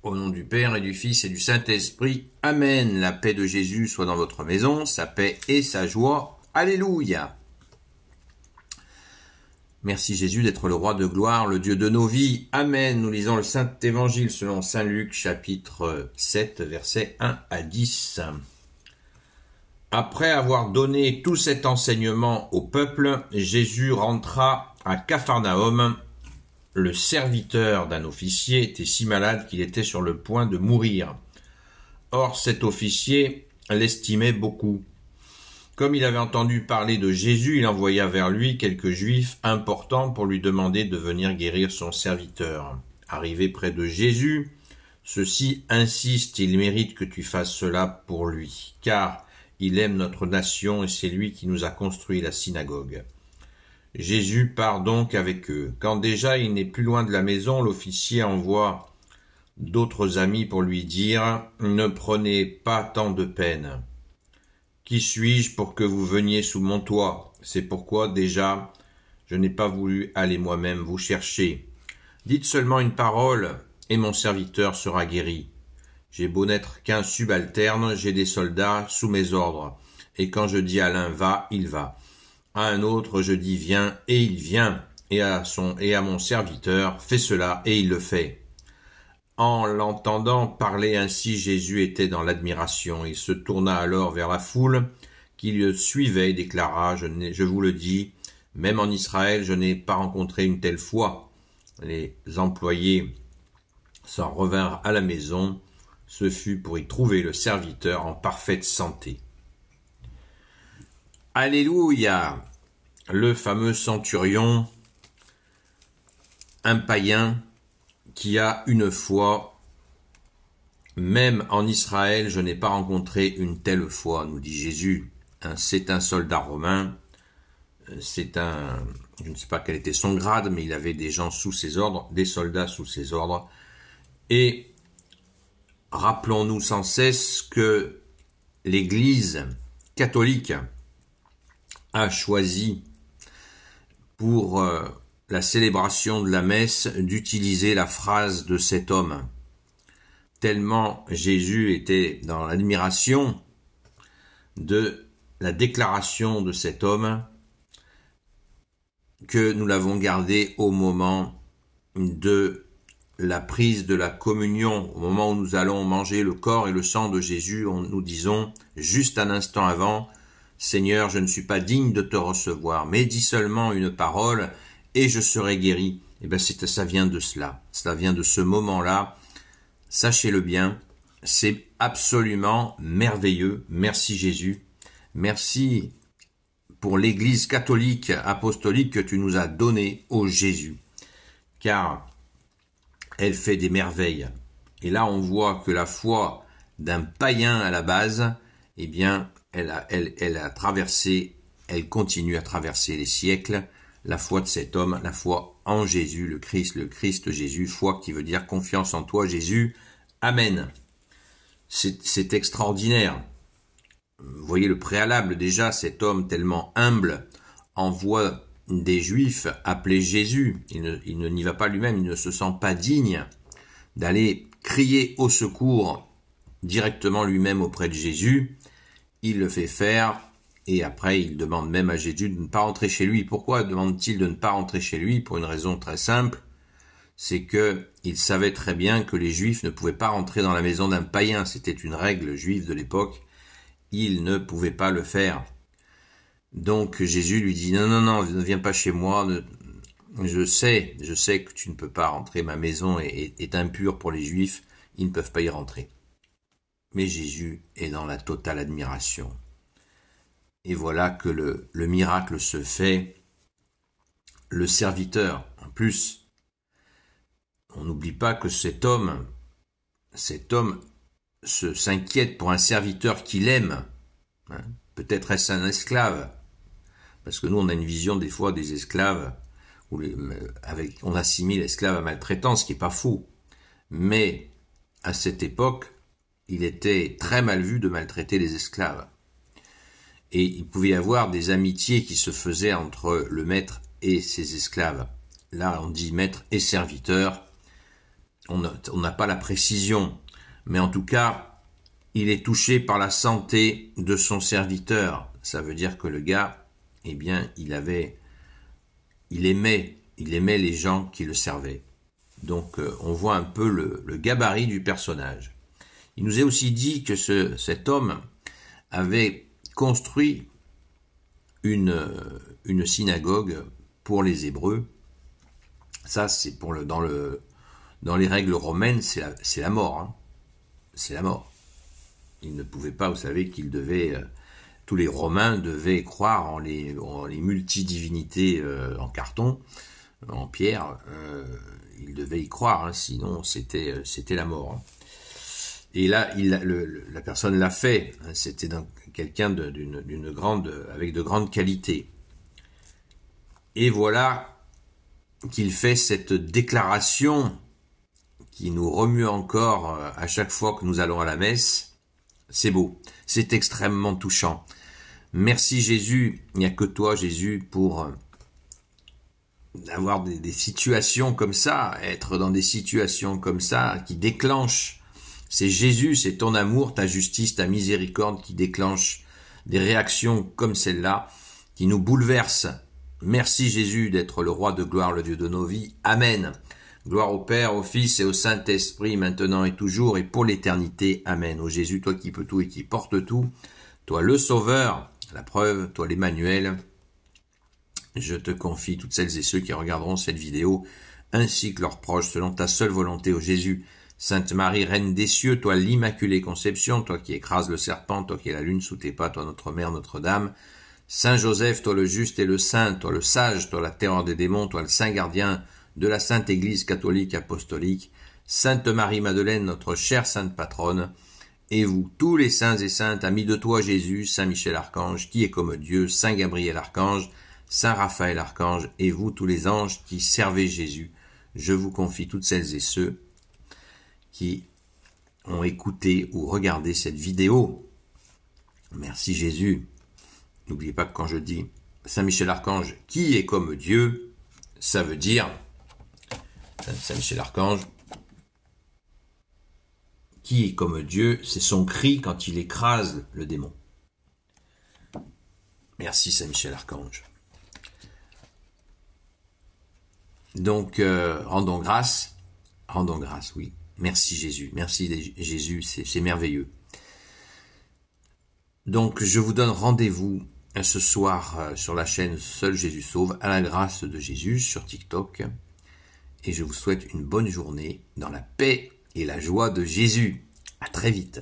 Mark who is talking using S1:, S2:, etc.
S1: Au nom du Père et du Fils et du Saint-Esprit. Amen. La paix de Jésus soit dans votre maison, sa paix et sa joie. Alléluia. Merci Jésus d'être le roi de gloire, le Dieu de nos vies. Amen. Nous lisons le Saint-Évangile selon Saint Luc, chapitre 7, versets 1 à 10. Après avoir donné tout cet enseignement au peuple, Jésus rentra à Capharnaüm. Le serviteur d'un officier était si malade qu'il était sur le point de mourir. Or, cet officier l'estimait beaucoup. Comme il avait entendu parler de Jésus, il envoya vers lui quelques Juifs importants pour lui demander de venir guérir son serviteur. Arrivé près de Jésus, ceux-ci insistent, il mérite que tu fasses cela pour lui, car il aime notre nation et c'est lui qui nous a construit la synagogue. Jésus part donc avec eux. Quand déjà il n'est plus loin de la maison, l'officier envoie d'autres amis pour lui dire « Ne prenez pas tant de peine. Qui suis-je pour que vous veniez sous mon toit? C'est pourquoi déjà je n'ai pas voulu aller moi-même vous chercher. Dites seulement une parole et mon serviteur sera guéri. J'ai beau n'être qu'un subalterne, j'ai des soldats sous mes ordres. Et quand je dis à l'un « va », il va. À un autre, je dis viens, et il vient, et à mon serviteur, fais cela, et il le fait. En l'entendant parler ainsi, Jésus était dans l'admiration. Il se tourna alors vers la foule qui le suivait et déclara, je vous le dis, même en Israël, je n'ai pas rencontré une telle foi. Les employés s'en revinrent à la maison. Ce fut pour y trouver le serviteur en parfaite santé. Alléluia! Le fameux centurion, un païen qui a une foi, même en Israël, je n'ai pas rencontré une telle foi, nous dit Jésus. C'est un soldat romain, je ne sais pas quel était son grade, mais il avait des gens sous ses ordres, des soldats sous ses ordres. Et rappelons-nous sans cesse que l'Église catholique a choisi pour la célébration de la messe d'utiliser la phrase de cet homme. Tellement Jésus était dans l'admiration de la déclaration de cet homme que nous l'avons gardé au moment de la prise de la communion, au moment où nous allons manger le corps et le sang de Jésus, nous disons juste un instant avant, Seigneur, je ne suis pas digne de te recevoir, mais dis seulement une parole et je serai guéri. Eh bien, ça vient de cela. Cela vient de ce moment-là. Sachez-le bien, c'est absolument merveilleux. Merci Jésus. Merci pour l'Église catholique apostolique que tu nous as donnée, ô Jésus. Car elle fait des merveilles. Et là, on voit que la foi d'un païen à la base, eh bien, elle a traversé, elle continue à traverser les siècles, la foi de cet homme, la foi en Jésus, le Christ Jésus, foi qui veut dire confiance en toi, Jésus. Amen. C'est extraordinaire. Vous voyez le préalable déjà, cet homme tellement humble envoie des Juifs appeler Jésus. Il ne n'y va pas lui-même, il ne se sent pas digne d'aller crier au secours directement lui-même auprès de Jésus. Il le fait faire et après il demande même à Jésus de ne pas rentrer chez lui. Pourquoi demande-t-il de ne pas rentrer chez lui? Pour une raison très simple, c'est que il savait très bien que les Juifs ne pouvaient pas rentrer dans la maison d'un païen. C'était une règle juive de l'époque. Ils ne pouvaient pas le faire. Donc Jésus lui dit non, ne viens pas chez moi. Je sais que tu ne peux pas rentrer. Ma maison est impure pour les Juifs. Ils ne peuvent pas y rentrer. Mais Jésus est dans la totale admiration. Et voilà que le miracle se fait. Le serviteur, en plus, on n'oublie pas que cet homme s'inquiète pour un serviteur qu'il aime. Peut-être est-ce un esclave. Parce que nous, on a une vision des fois des esclaves, on assimile esclave à maltraitant, ce qui n'est pas faux. Mais à cette époque, il était très mal vu de maltraiter les esclaves. Et il pouvait y avoir des amitiés qui se faisaient entre le maître et ses esclaves. Là, on dit maître et serviteur. on n'a pas la précision, mais en tout cas, il est touché par la santé de son serviteur. Ça veut dire que le gars, eh bien, il aimait les gens qui le servaient. Donc, on voit un peu le gabarit du personnage. Il nous est aussi dit que cet homme avait construit une synagogue pour les Hébreux. Ça, c'est dans les règles romaines, c'est la mort. Hein. C'est la mort. Il ne pouvait pas, vous savez, tous les Romains devaient croire en les multidivinités en carton, en pierre. Ils devaient y croire, hein, sinon c'était la mort. Hein. Et là, la personne l'a fait. Hein, c'était quelqu'un avec de grandes qualités. Et voilà qu'il fait cette déclaration qui nous remue encore à chaque fois que nous allons à la messe. C'est beau, c'est extrêmement touchant. Merci Jésus, il n'y a que toi Jésus pour avoir des situations comme ça, être dans des situations comme ça qui déclenchent. C'est Jésus, c'est ton amour, ta justice, ta miséricorde qui déclenche des réactions comme celle-là, qui nous bouleversent. Merci Jésus d'être le roi de gloire, le Dieu de nos vies. Amen. Gloire au Père, au Fils et au Saint-Esprit, maintenant et toujours et pour l'éternité. Amen. Ô Jésus, toi qui peux tout et qui portes tout, toi le Sauveur, la preuve, toi l'Emmanuel, je te confie toutes celles et ceux qui regarderont cette vidéo, ainsi que leurs proches, selon ta seule volonté, ô Jésus. Sainte Marie, Reine des cieux, toi l'Immaculée Conception, toi qui écrases le serpent, toi qui es la lune sous tes pas, toi notre Mère, Notre-Dame. Saint Joseph, toi le juste et le saint, toi le sage, toi la terreur des démons, toi le saint gardien de la Sainte Église catholique apostolique, Sainte Marie-Madeleine, notre chère sainte patronne, et vous, tous les saints et saintes, amis de toi Jésus, Saint Michel Archange, qui est comme Dieu, Saint Gabriel Archange, Saint Raphaël Archange, et vous, tous les anges qui servez Jésus, je vous confie toutes celles et ceux qui ont écouté ou regardé cette vidéo. Merci Jésus. N'oubliez pas que quand je dis Saint Michel Archange, qui est comme Dieu, ça veut dire Saint Michel Archange, qui est comme Dieu, c'est son cri quand il écrase le démon. Merci Saint Michel Archange. Donc, rendons grâce, oui. Merci Jésus, merci Jésus, c'est merveilleux. Donc, je vous donne rendez-vous ce soir sur la chaîne Seul Jésus Sauve, à la grâce de Jésus, sur TikTok. Et je vous souhaite une bonne journée dans la paix et la joie de Jésus. À très vite.